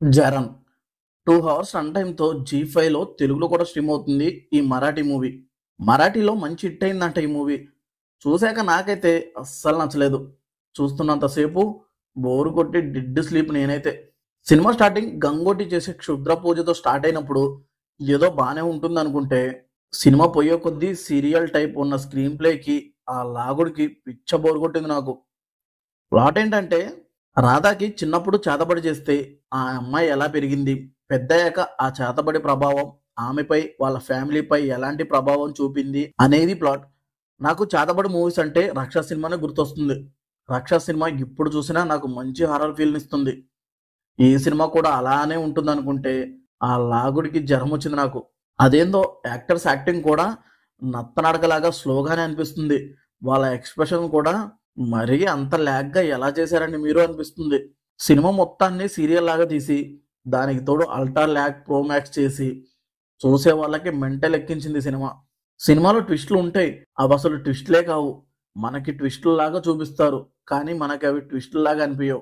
'జరన్' 2 hours run టైమ్‌తో జీ5లో తెలుగులో కూడా stream అవుతుంది ఈ మరాఠీ మూవీ. మరాఠీలో మంచి హిట్ అయిందంట ఈ మూవీ. చూసాక నాకైతే అస్సలు నచ్చలేదు. చూస్తున్నంత సేపు బోర్ కొట్టి డెడ్ స్లీప్ నేనైతే. సినిమా స్టార్టింగ్ గంగోటి చేసే క్షుద్ర పూజతో స్టార్ట్ అయినప్పుడు ఏదో బానే ఉంటుందనుకుంటే, సినిమా పోయే కొద్దీ సీరియల్ టైప్ ఉన్న స్క్రీన్ ప్లేకి, ఆ లాగుడికి పిచ్చ బోర్ కొట్టింది నాకు. ప్లాట్ ఏంటంటే, రాధాకి చిన్నప్పుడు చేతబడి చేస్తే ఆ అమ్మాయి ఎలా పెరిగింది, పెద్దయ్యాక ఆ చేతబడి ప్రభావం ఆమెపై, వాళ్ళ ఫ్యామిలీపై ఎలాంటి ప్రభావం చూపింది అనేది ప్లాట్. నాకు చేతబడి మూవీస్ అంటే 'రక్ష' సినిమానే గుర్తొస్తుంది. 'రక్ష' సినిమా ఇప్పుడు చూసినా నాకు మంచి హారర్ ఫీల్‌నిస్తుంది. ఈ సినిమా కూడా అలానే ఉంటుందనుకుంటే, ఆ లాగుడికి జరమొచ్చింది నాకు. అదేందో యాక్టర్స్ యాక్టింగ్ కూడా నత్తనడకలాగా స్లోగానే అనిపిస్తుంది. వాళ్ళ ఎక్స్‌ప్రెషన్ కూడా మరీ అంత ల్యాగ్‌గా ఎలా చేశారండి మీరు అనిపిస్తుంది. సినిమా మొత్తాన్ని సీరియల్‌లాగా తీసి, దానికి తోడు అల్ట్రా ల్యాగ్ ప్రో మాక్స్ చేసి, చూసే వాళ్ళకి మెంటల్ ఎక్కించింది సినిమా. సినిమాలో ట్విస్ట్‌లు ఉంటాయి. అవసలు ట్విస్ట్‌లే కావు. మనకి ట్విస్ట్‌ల్లాగా చూపిస్తారు. కానీ మనకవి ట్విస్ట్‌ల్లాగా అనిపియవు.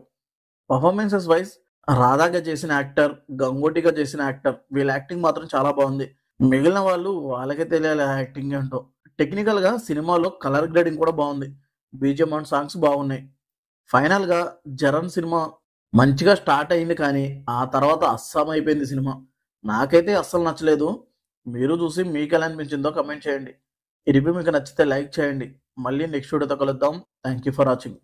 పర్ఫార్మెన్సెస్ వైస్ రాధాగా చేసిన యాక్టర్, గంగోటిగా చేసిన యాక్టర్ వీళ్ళ యాక్టింగ్ మాత్రం చాలా బావుంది. మిగిలిన వాళ్ళు వాళ్ళకే తెలియాలి ఆ యాక్టింగ్ ఏంటో. టెక్నికల్‌గా సినిమాలో కలర్ గ్రేడింగ్ కూడా బావుంది. బీజీఎం అండ్ సాంగ్స్ బాగున్నాయి. ఫైనల్‌గా 'జరన్' సినిమా మంచిగా స్టార్ట్ అయింది కానీ, ఆ తర్వాత అస్సామయిపోయింది సినిమా. నాకైతే అస్సలు నచ్చలేదు. మీరు చూసి మీకెలా అనిపించిందో కామెంట్ చేయండి. ఈ రివ్యూ మీకు నచ్చితే లైక్ చేయండి. మళ్ళీ నెక్స్ట్ వీడియోతో కలుద్దాం. Thank you for watching.